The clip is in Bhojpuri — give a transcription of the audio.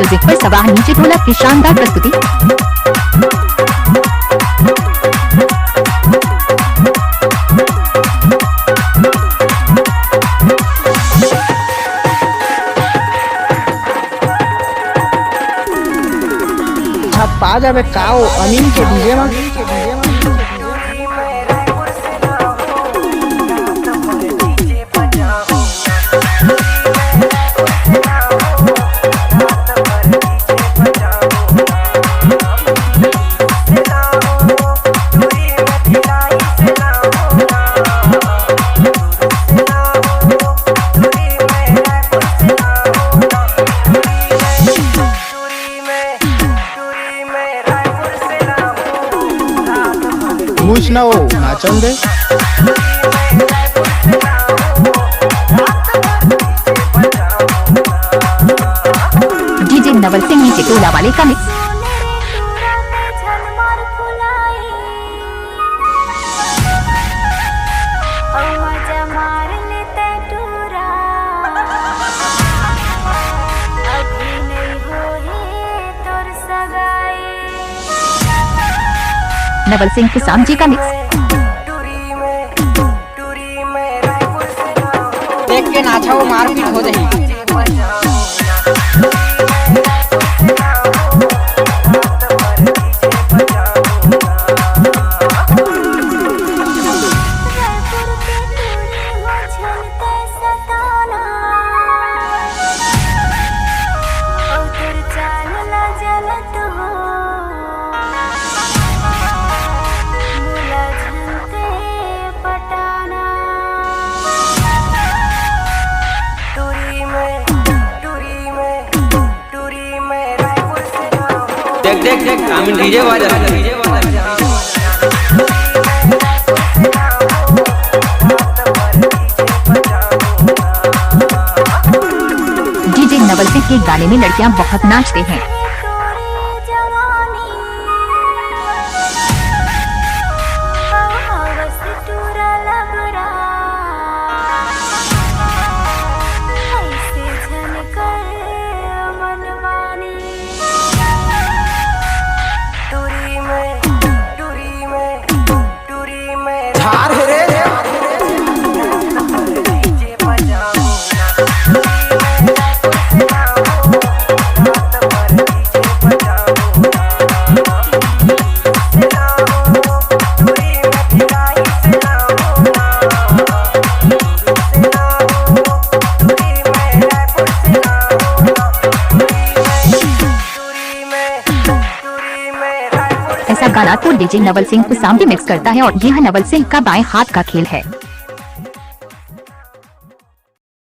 म्यूजिक पर सवार नीचे ढोलक की शानदार प्रस्तुति। पा जाबे काओ अमीन के डीजे में खुश ना हो नाचन दे। डीजे नवल सिंह नीचे टोला वाले का मिक्स। नवल सिंह किसान जी का मिक्स। देख के नाचा वो मारपीट हो जाएगी। देख देख आमिन डीजे बजा डीजे नवल सिंह के गाने में लड़कियां बहुत नाचते हैं। ऐसा गाना तो डीजे नवल सिंह को सामने मिक्स करता है और यह नवल सिंह का बाएं हाथ का खेल है।